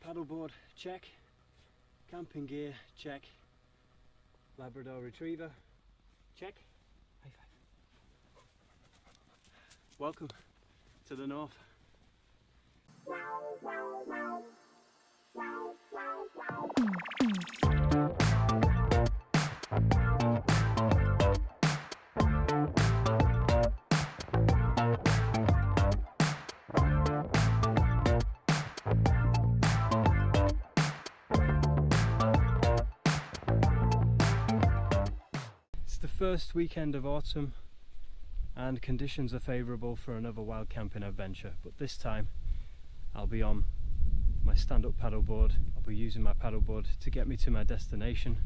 Paddleboard, check. Camping gear, check. Labrador Retriever, check. High five. Welcome to the north. It's the first weekend of autumn and conditions are favourable for another wild camping adventure, but this time I'll be on my stand-up paddleboard. I'll be using my paddleboard to get me to my destination,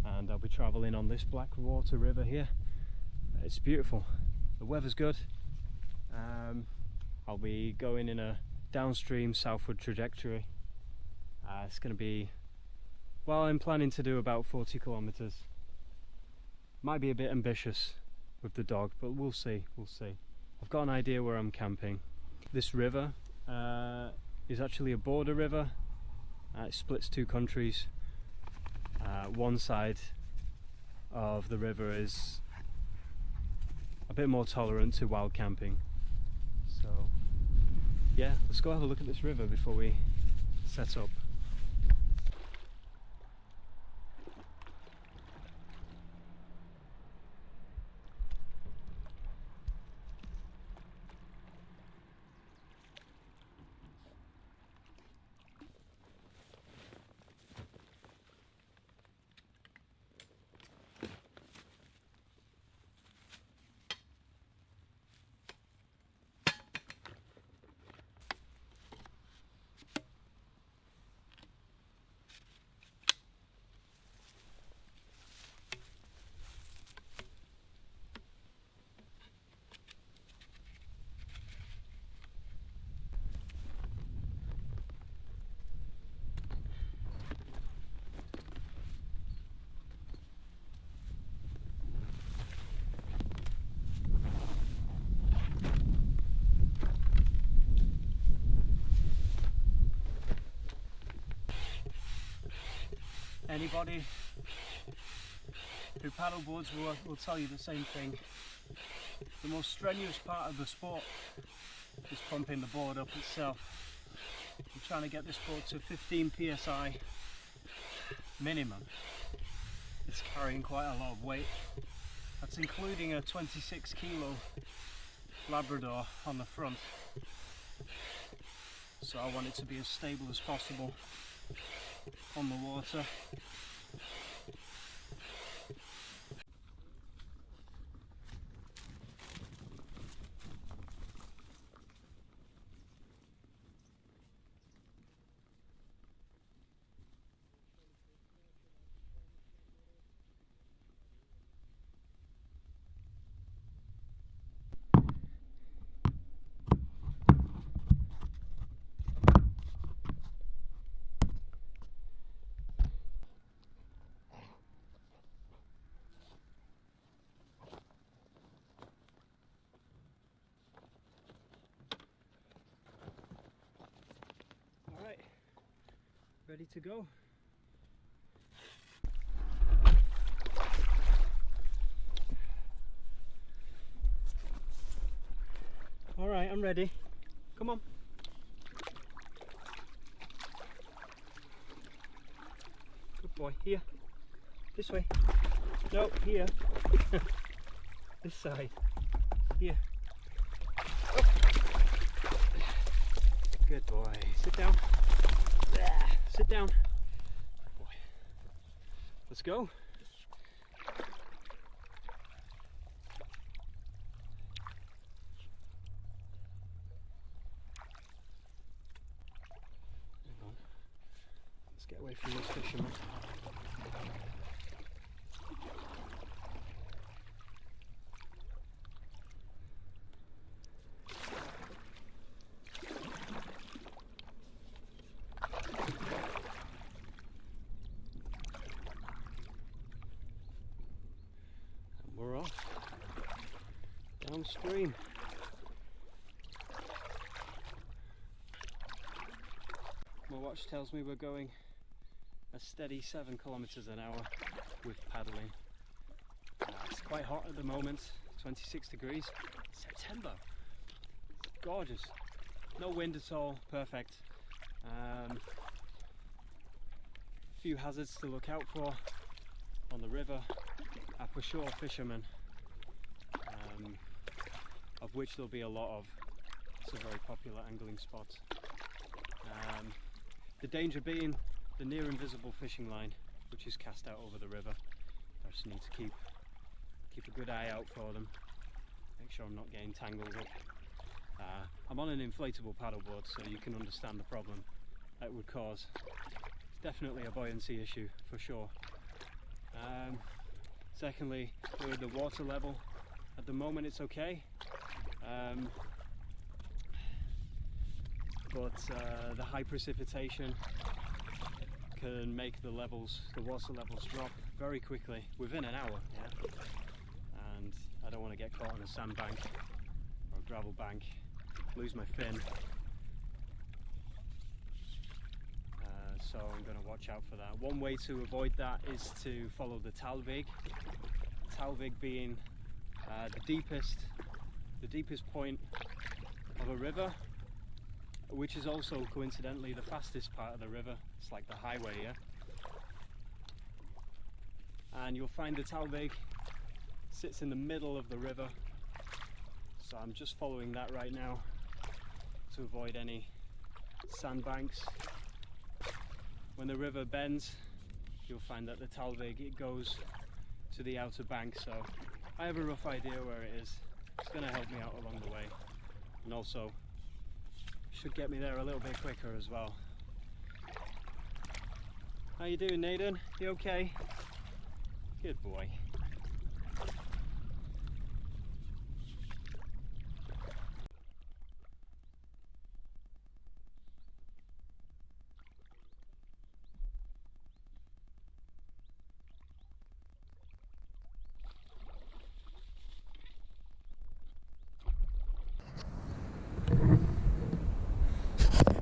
and I'll be travelling on this Blackwater river here. It's beautiful, the weather's good. I'll be going in a downstream southward trajectory. It's going to be, well, I'm planning to do about 40 kilometres. Might be a bit ambitious with the dog, but we'll see, I've got an idea where I'm camping. This river is actually a border river. It splits two countries. One side of the river is a bit more tolerant to wild camping. So yeah, let's go have a look at this river before we set up. Anybody who paddleboards will tell you the same thing. The most strenuous part of the sport is pumping the board up itself. I'm trying to get this board to 15 psi minimum. It's carrying quite a lot of weight. That's including a 26 kilo Labrador on the front. So I want it to be as stable as possible on the water. Ready to go. All right, I'm ready. Come on. Good boy. Here. This way. No, here. This side. Here. Oh. Good boy. Sit down. Sit down. Boy. Let's go. Hang on. Let's get away from these fishermen. We're off downstream. My watch tells me we're going a steady 7 kilometers an hour with paddling. It's quite hot at the moment, 26 degrees. September, gorgeous. No wind at all, perfect. Few hazards to look out for on the river are for sure fishermen, of which there'll be a lot of. It's a very popular angling spot. The danger being the near invisible fishing line, which is cast out over the river. I just need to keep a good eye out for them, make sure I'm not getting tangled up. I'm on an inflatable paddleboard, so you can understand the problem that would cause. It's definitely a buoyancy issue for sure. Secondly, with the water level, at the moment it's okay, but the high precipitation can make the water levels drop very quickly within an hour. Yeah? And I don't want to get caught on a sandbank or a gravel bank, lose my fin. So I'm going to watch out for that. One way to avoid that is to follow the Talvig. Talvig being the deepest point of a river, which is also coincidentally the fastest part of the river. It's like the highway, yeah? And you'll find the Talvig sits in the middle of the river. So I'm just following that right now to avoid any sandbanks. When the river bends, you'll find that the Talvig, it goes to the outer bank, so I have a rough idea where it is. It's going to help me out along the way, and also should get me there a little bit quicker as well. How you doing, Nathan? You okay? Good boy.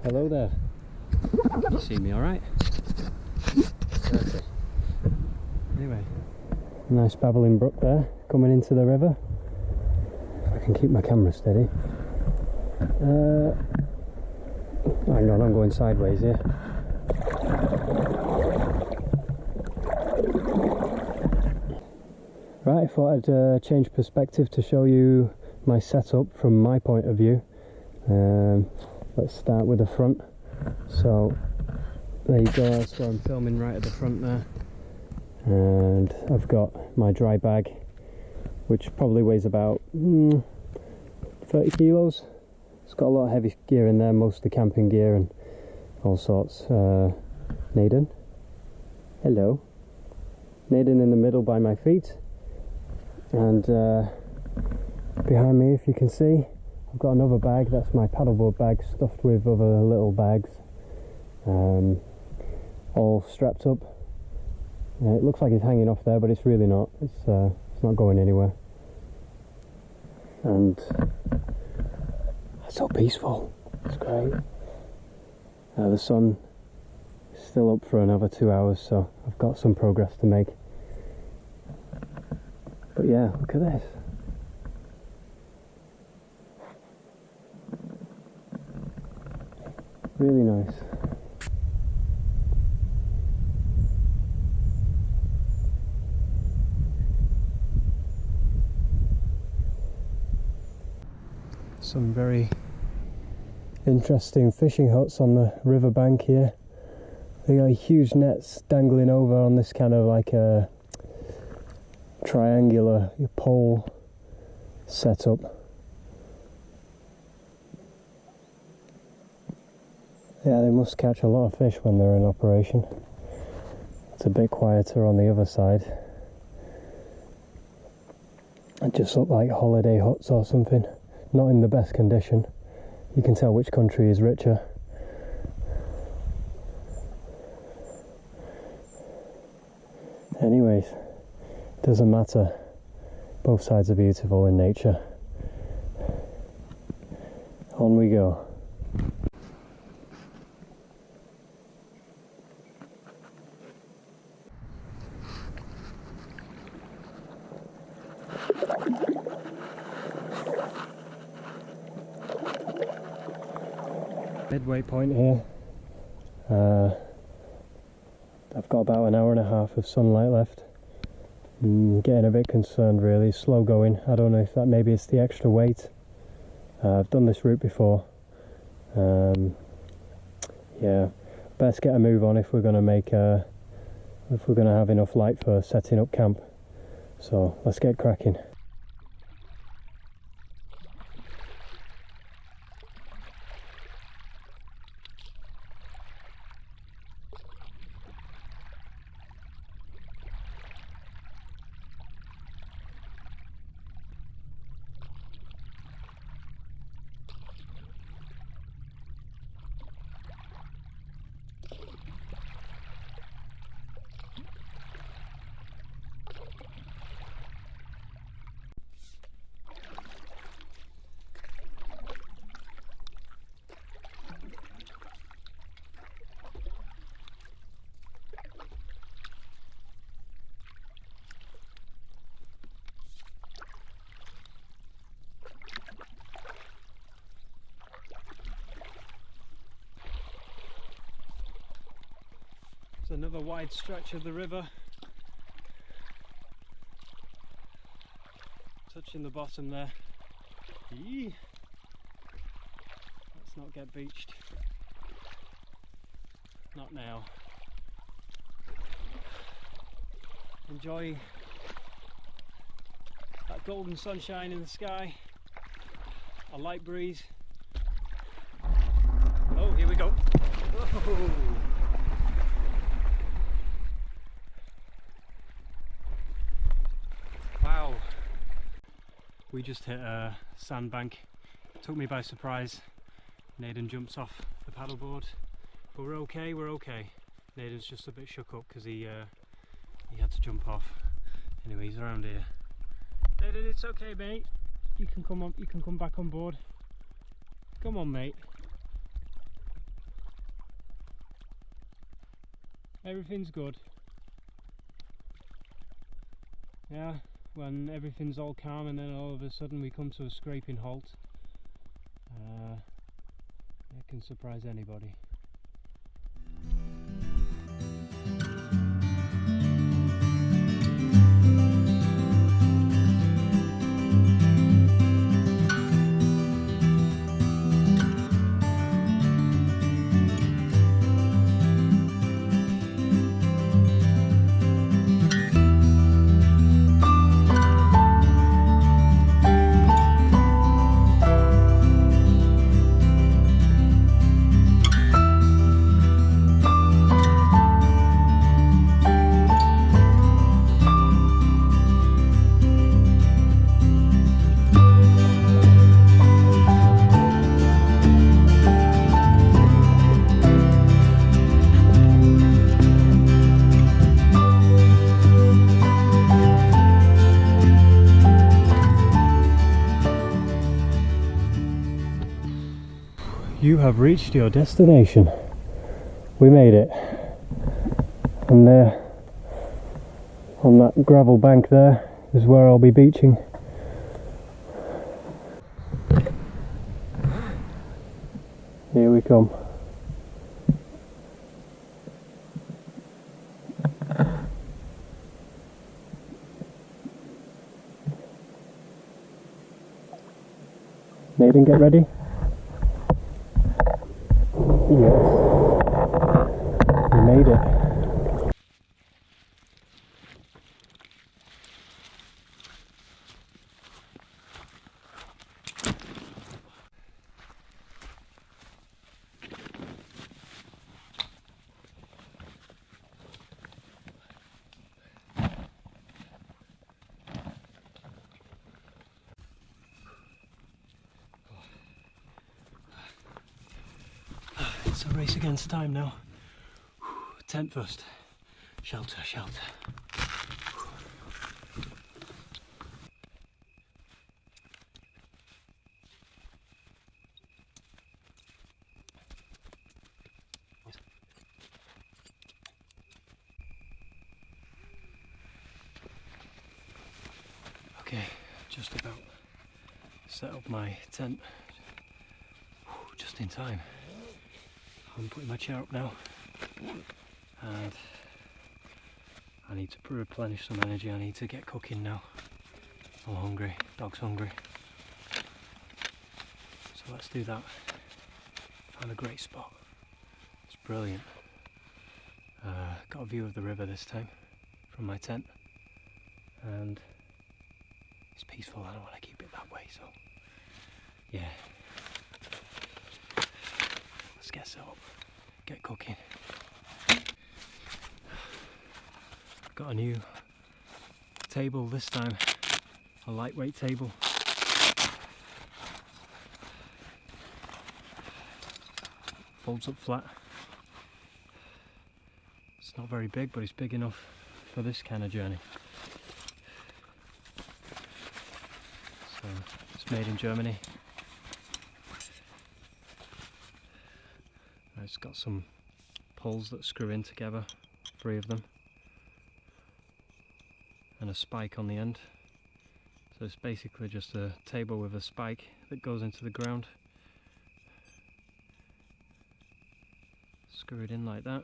Hello there. You see me alright? Okay. Anyway, nice babbling brook there coming into the river. If I can keep my camera steady. Hang on, I'm going sideways here. Right, I thought I'd change perspective to show you my setup from my point of view. Let's start with the front. So there you go, that's where I'm filming, right at the front there. And I've got my dry bag, which probably weighs about 30 kilos. It's got a lot of heavy gear in there, most of the camping gear and all sorts. Naden, hello. Naden in the middle by my feet, and behind me, if you can see, I've got another bag. That's my paddleboard bag, stuffed with other little bags, all strapped up. It looks like it's hanging off there, but it's really not. It's not going anywhere. And it's so peaceful. It's great. The sun is still up for another 2 hours, so I've got some progress to make. But yeah, look at this. Really nice. Some very interesting fishing huts on the riverbank here. They got huge nets dangling over on this kind of like a triangular pole setup. Yeah, they must catch a lot of fish when they're in operation. It's a bit quieter on the other side. It just looked like holiday huts or something. Not in the best condition. You can tell which country is richer. Anyways, doesn't matter. Both sides are beautiful in nature. On we go. Midway point here. I've got about an hour and a half of sunlight left. Getting a bit concerned really, slow going. I don't know if that maybe it's the extra weight. I've done this route before. Yeah, best get a move on if we're going to make if we're going to have enough light for setting up camp. So let's get cracking. Another wide stretch of the river, touching the bottom there. Eee. Let's not get beached, not now. Enjoy that golden sunshine in the sky, a light breeze. Oh, here we go. Whoa. Wow, we just hit a sandbank. Took me by surprise. Naden jumps off the paddleboard, but we're okay, we're okay. Naden's just a bit shook up because he had to jump off. Anyway, he's around here. Naden, it's okay, mate. You can come on. You can come back on board. Come on, mate. Everything's good. Yeah. When everything's all calm and then all of a sudden we come to a scraping halt, it can surprise anybody. You have reached your destination. We made it. And there, on that gravel bank there, is where I'll be beaching. Here we come. Nathan, get ready. Yes, we made it. It's a race against time now. Tent first. Shelter, shelter. Okay, just about set up my tent. Just in time. I'm putting my chair up now, and I need to replenish some energy. I need to get cooking now. I'm hungry, dog's hungry. So let's do that. Found a great spot. It's brilliant. Got a view of the river this time from my tent, and it's peaceful. I don't want to keep it that way, so yeah. Let's get set up, get cooking. Got a new table this time, a lightweight table. Folds up flat. It's not very big, but it's big enough for this kind of journey. So it's made in Germany. It's got some poles that screw in together, 3 of them, and a spike on the end. So it's basically just a table with a spike that goes into the ground. Screw it in like that.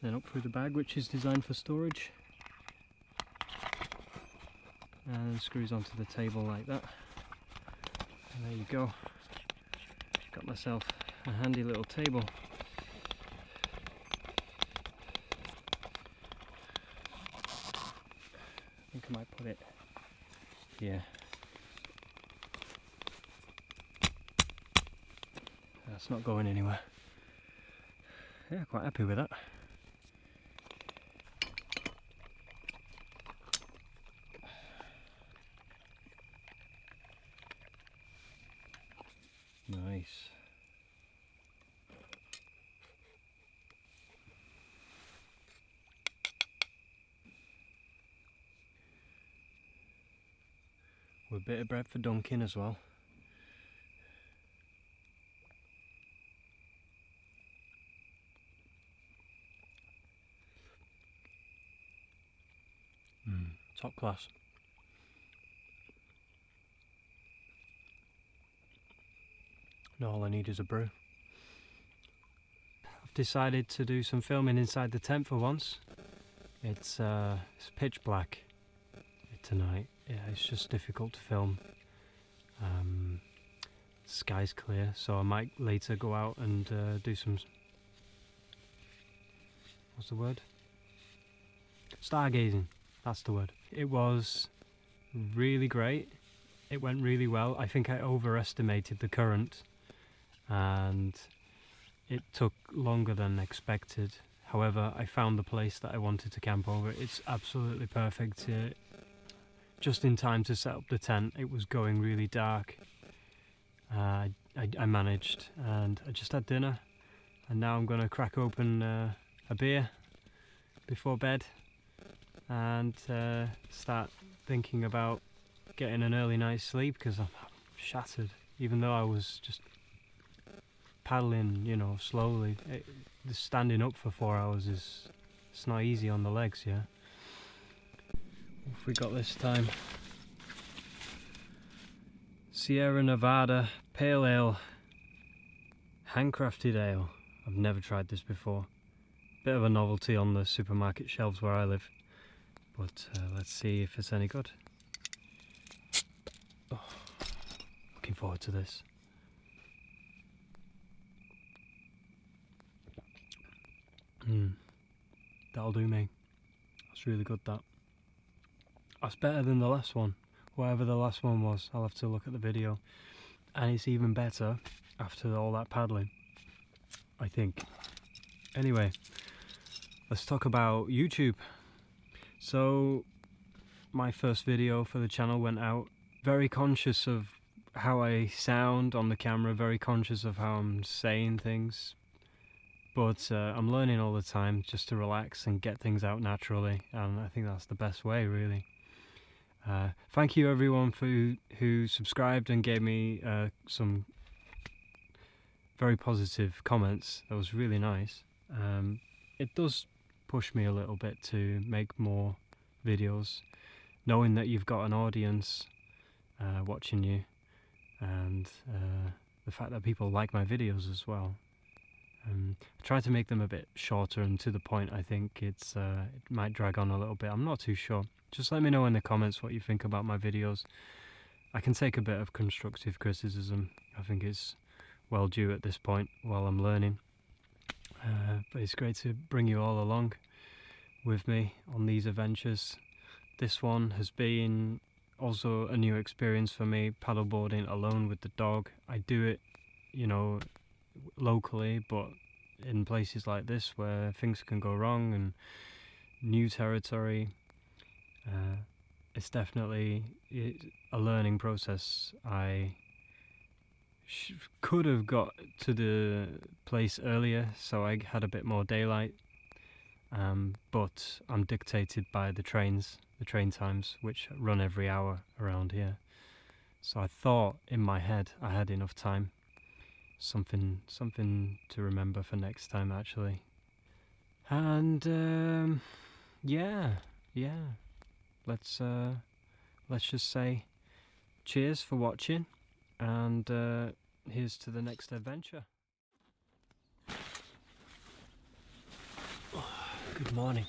Then up through the bag, which is designed for storage, and screws onto the table like that. And there you go. Got myself a handy little table. I think I might put it here. That's not going anywhere. Yeah, quite happy with that. Nice. With a bit of bread for dunking as well. Top class. Now all I need is a brew. I've decided to do some filming inside the tent for once. It's pitch black tonight. Yeah, it's just difficult to film. Sky's clear, so I might later go out and do some... What's the word? Stargazing. That's the word. It was really great. It went really well. I think I overestimated the current, and it took longer than expected. However, I found the place that I wanted to camp over. It's absolutely perfect. Just in time to set up the tent. It was going really dark. I managed, and I just had dinner, and now I'm going to crack open a beer before bed and start thinking about getting an early night's sleep, because I'm shattered. Even though I was just paddling, you know, slowly, just standing up for 4 hours it's not easy on the legs, yeah. What have we got this time? Sierra Nevada Pale Ale, handcrafted ale. I've never tried this before. Bit of a novelty on the supermarket shelves where I live, but let's see if it's any good. Oh, looking forward to this. That'll do me. That's really good, that. That's better than the last one. Whatever the last one was, I'll have to look at the video. And it's even better after all that paddling, I think. Anyway, let's talk about YouTube. So, my first video for the channel went out. Very conscious of how I sound on the camera, very conscious of how I'm saying things. But I'm learning all the time just to relax and get things out naturally, and I think that's the best way, really. Thank you everyone who subscribed and gave me some very positive comments. That was really nice. It does push me a little bit to make more videos, knowing that you've got an audience watching you, and the fact that people like my videos as well. I try to make them a bit shorter and to the point. I think it might drag on a little bit. I'm not too sure. Just let me know in the comments what you think about my videos. I can take a bit of constructive criticism. I think it's well due at this point while I'm learning. But it's great to bring you all along with me on these adventures. This one has been also a new experience for me, paddleboarding alone with the dog. I do it, you know, locally, but in places like this where things can go wrong and new territory, it's definitely a learning process. I could have got to the place earlier so I had a bit more daylight, but I'm dictated by the train times, which run every hour around here. So I thought in my head I had enough time. Something to remember for next time, actually. And yeah, let's just say cheers for watching, and here's to the next adventure. Good morning.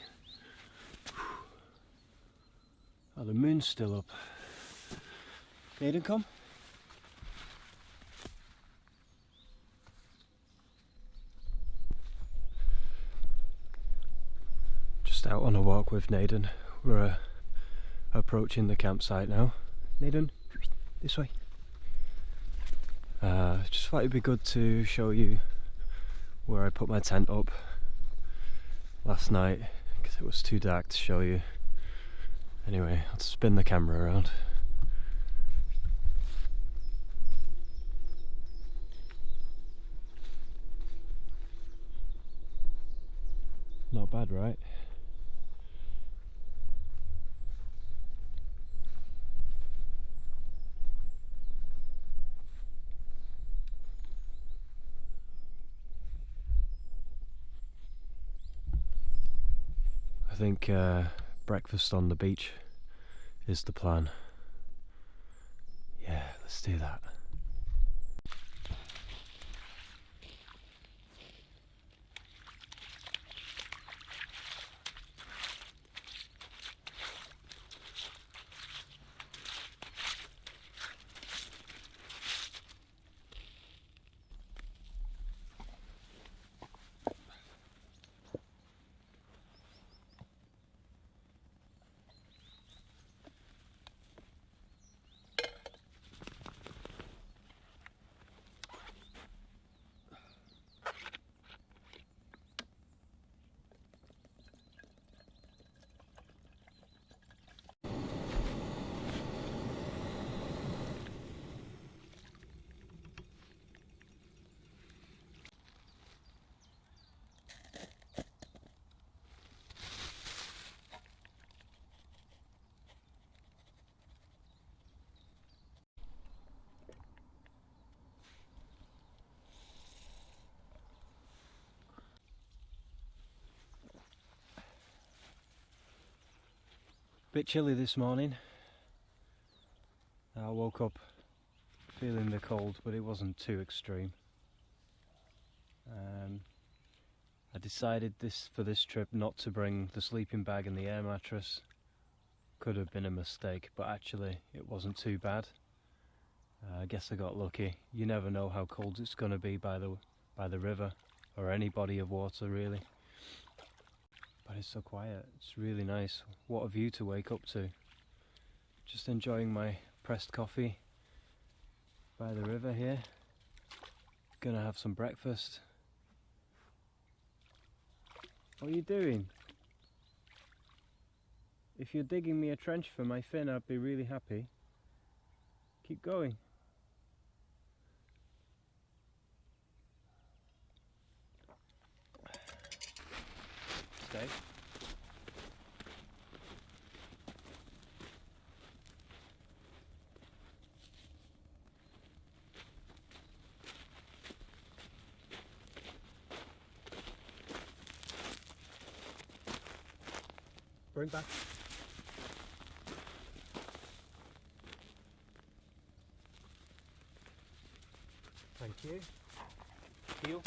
Oh, the moon's still up. Aiden, come. Just out on a walk with Naden. We're approaching the campsite now. Naden, this way. Just thought it'd be good to show you where I put my tent up last night, because it was too dark to show you. Anyway, I'll spin the camera around. Not bad, right? I think breakfast on the beach is the plan. Yeah, let's do that. Bit chilly this morning. I woke up feeling the cold, but it wasn't too extreme. I decided for this trip not to bring the sleeping bag and the air mattress. Could have been a mistake, but actually it wasn't too bad. I guess I got lucky. You never know how cold it's going to be by the river, or any body of water really. But it's so quiet, it's really nice. What a view to wake up to. Just enjoying my pressed coffee by the river here. Gonna have some breakfast. What are you doing? If you're digging me a trench for my fin, I'd be really happy. Keep going. Stay. Bring back. Thank you. Heel.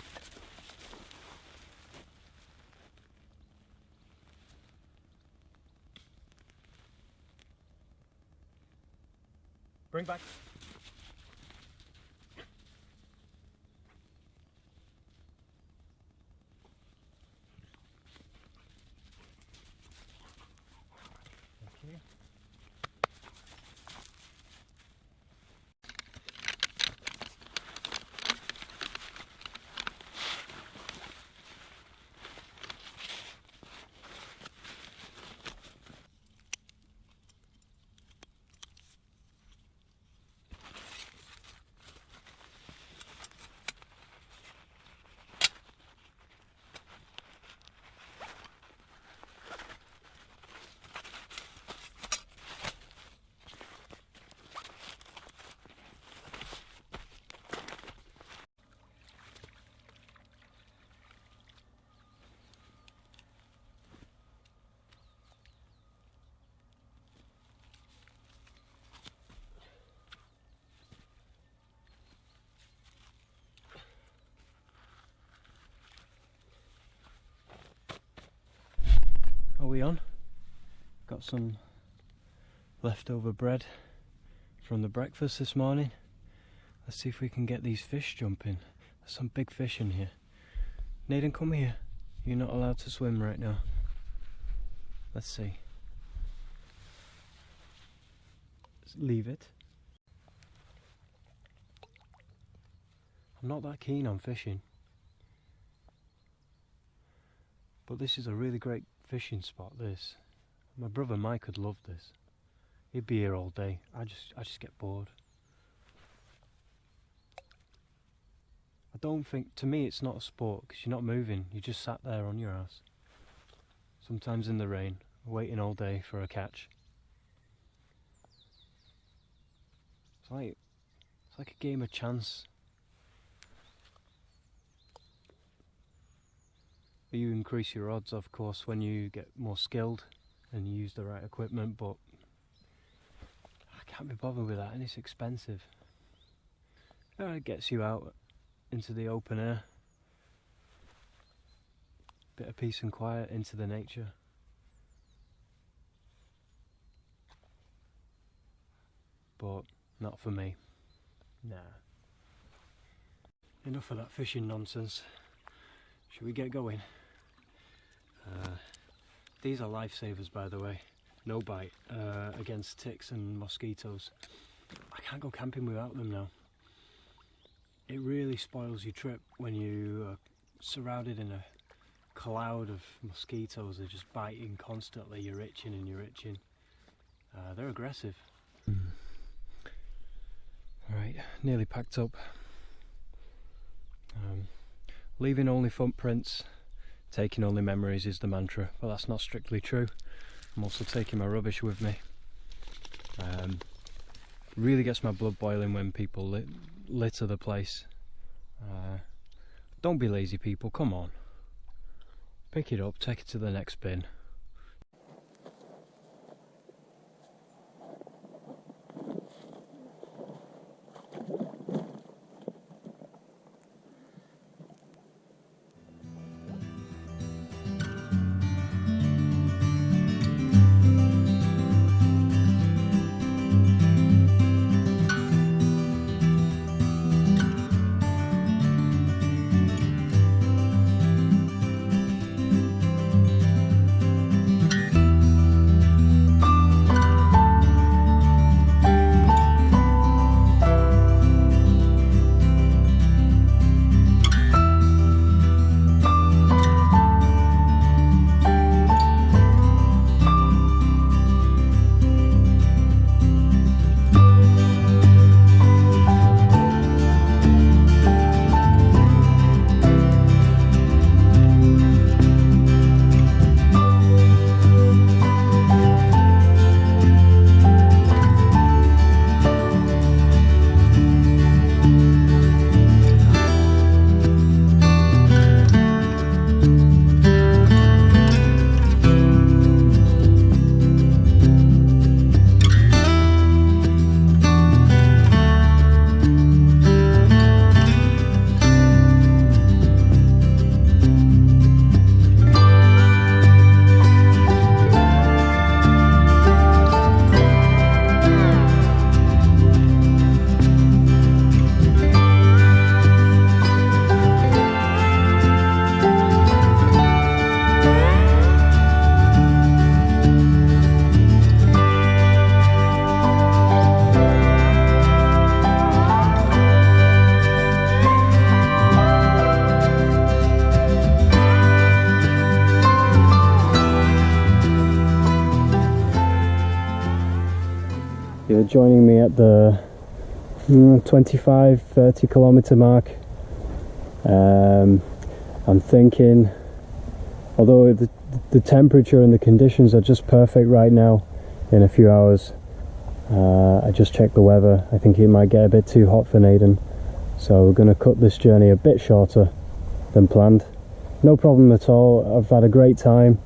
Bring back. Thank you. Are we on? Got some leftover bread from the breakfast this morning. Let's see if we can get these fish jumping. There's some big fish in here. Nathan, come here. You're not allowed to swim right now. Let's see. Let's leave it. I'm not that keen on fishing, but this is a really great fishing spot, this. My brother Mike would love this. He'd be here all day. I just get bored. I don't think, to me it's not a sport because you're not moving, you just sat there on your ass. Sometimes in the rain, waiting all day for a catch. It's like a game of chance. You increase your odds, of course, when you get more skilled and you use the right equipment, but I can't be bothered with that, and it's expensive. It gets you out into the open air, bit of peace and quiet, into the nature. But not for me. Nah. Enough of that fishing nonsense. Should we get going? These are lifesavers, by the way. No bite, against ticks and mosquitoes. I can't go camping without them now. It really spoils your trip when you are surrounded in a cloud of mosquitoes. They're just biting constantly. You're itching and you're itching. They're aggressive. Alright, nearly packed up. Leaving only footprints, taking only memories is the mantra, but that's not strictly true. I'm also taking my rubbish with me. Really gets my blood boiling when people litter the place. Don't be lazy, people, come on. Pick it up, take it to the next bin. joining me at the 25-30 kilometer mark. I'm thinking, although the temperature and the conditions are just perfect right now, in a few hours, I just checked the weather, I think it might get a bit too hot for Naden, so we're going to cut this journey a bit shorter than planned. No problem at all. I've had a great time,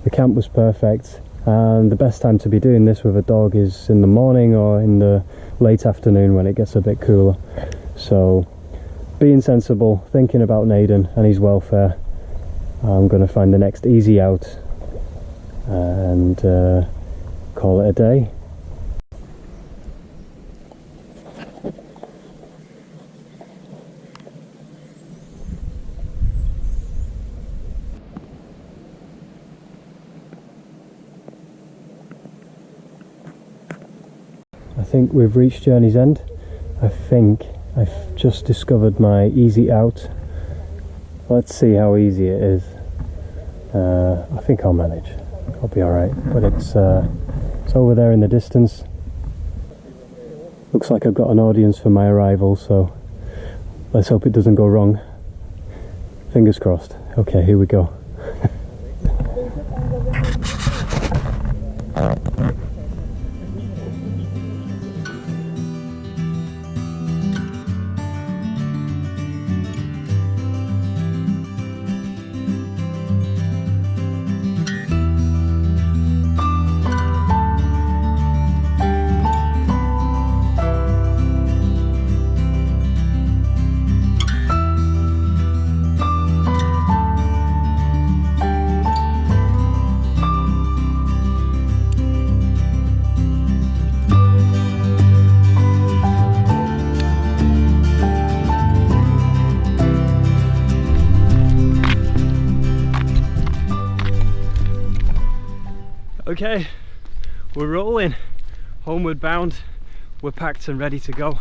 the camp was perfect, and the best time to be doing this with a dog is in the morning or in the late afternoon when it gets a bit cooler. So being sensible, thinking about Naden and his welfare, I'm going to find the next easy out and call it a day. I think we've reached journey's end. I think I've just discovered my easy out. Let's see how easy it is. I think I'll manage. I'll be alright. But it's over there in the distance. Looks like I've got an audience for my arrival, so let's hope it doesn't go wrong. Fingers crossed. Okay, here we go. Okay, we're rolling, homeward bound. We're packed and ready to go,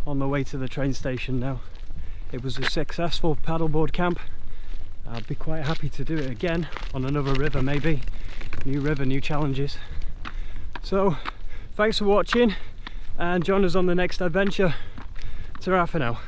on the way to the train station now. It was a successful paddleboard camp. I'd be quite happy to do it again on another river maybe. New river, new challenges. So thanks for watching and join us on the next adventure. Ta-ra for now.